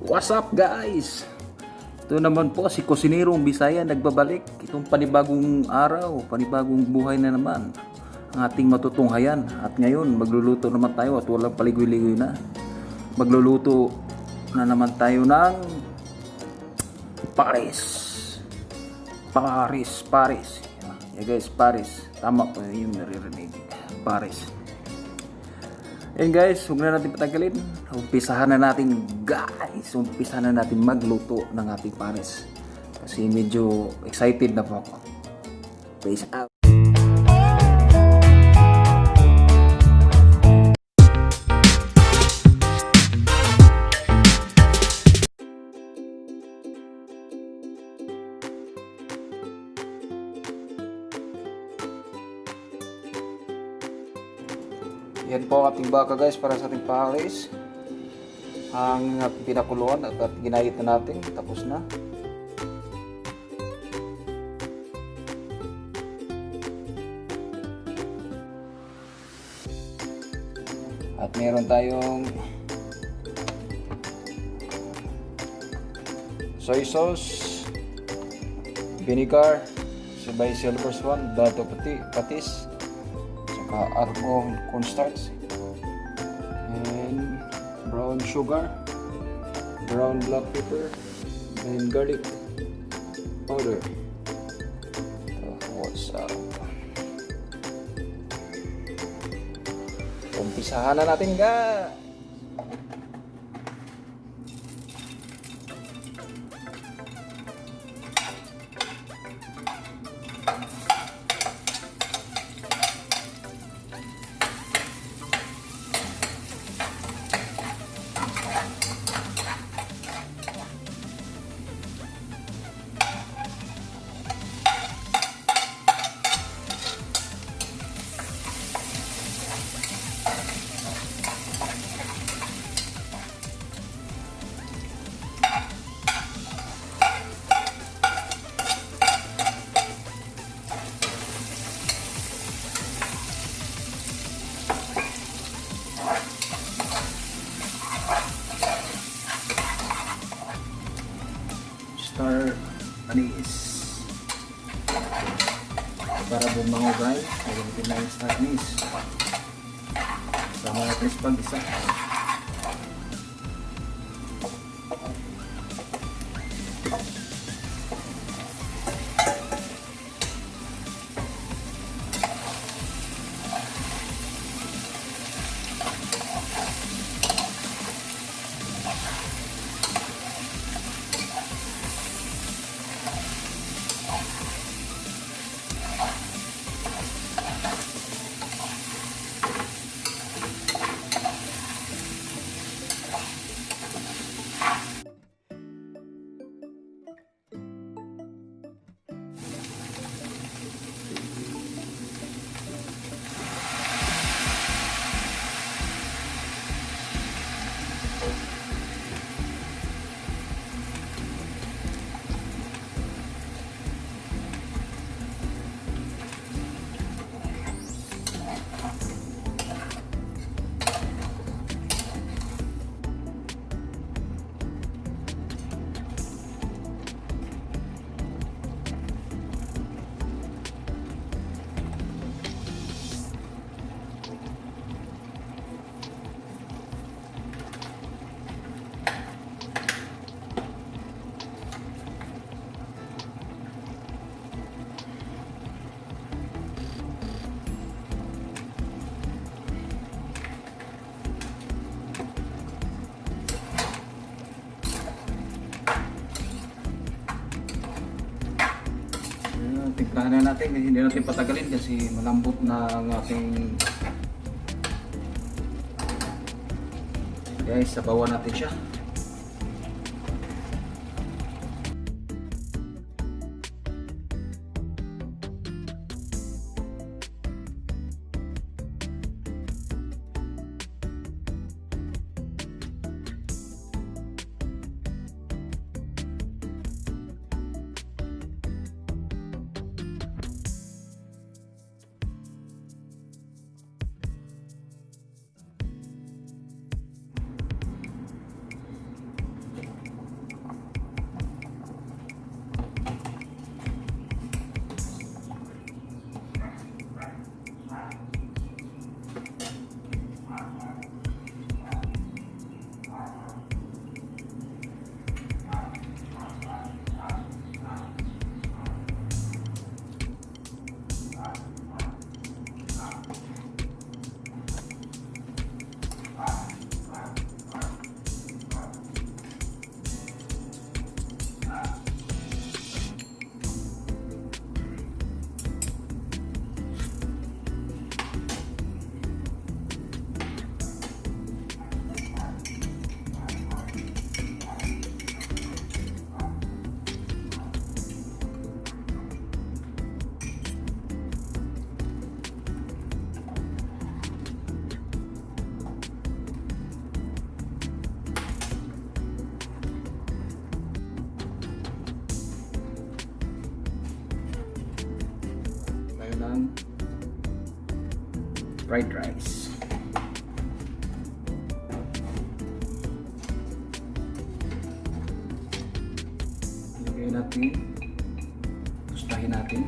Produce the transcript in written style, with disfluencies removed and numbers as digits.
What's up guys? Ito naman po si Kusinerong Bisaya nagbabalik. Itong panibagong araw, panibagong buhay na naman ang ating matutunghayan. At ngayon magluluto naman tayo at walang paligoy-ligoy na. Magluluto na naman tayo ng Paris. Yeah guys, Paris. Tama po yung naririnig. Paris. And guys, huwag na natin patagalin. Umpisahan na natin guys. Umpisahan na natin magluto ng ating pares. Kasi medyo excited na po ako. Peace out. Yan po ang ating baka guys para sa ating pares. Ang pinakuluan at ginayat na natin. Tapos na. At meron tayong soy sauce, vinegar, sabay silver swan, dato patis, argo cornstarch, and brown sugar, brown black pepper, and garlic powder. What's up? Umpisahan na natin guys. Star anise para bumango guys. Gagamitin na yung star anise sama natin sa pag-isa. Timplahan na natin, hindi natin patagalin kasi malambot na ang ating guys, sabawan natin siya. Ng fried rice. Ilagay natin, tustahin natin.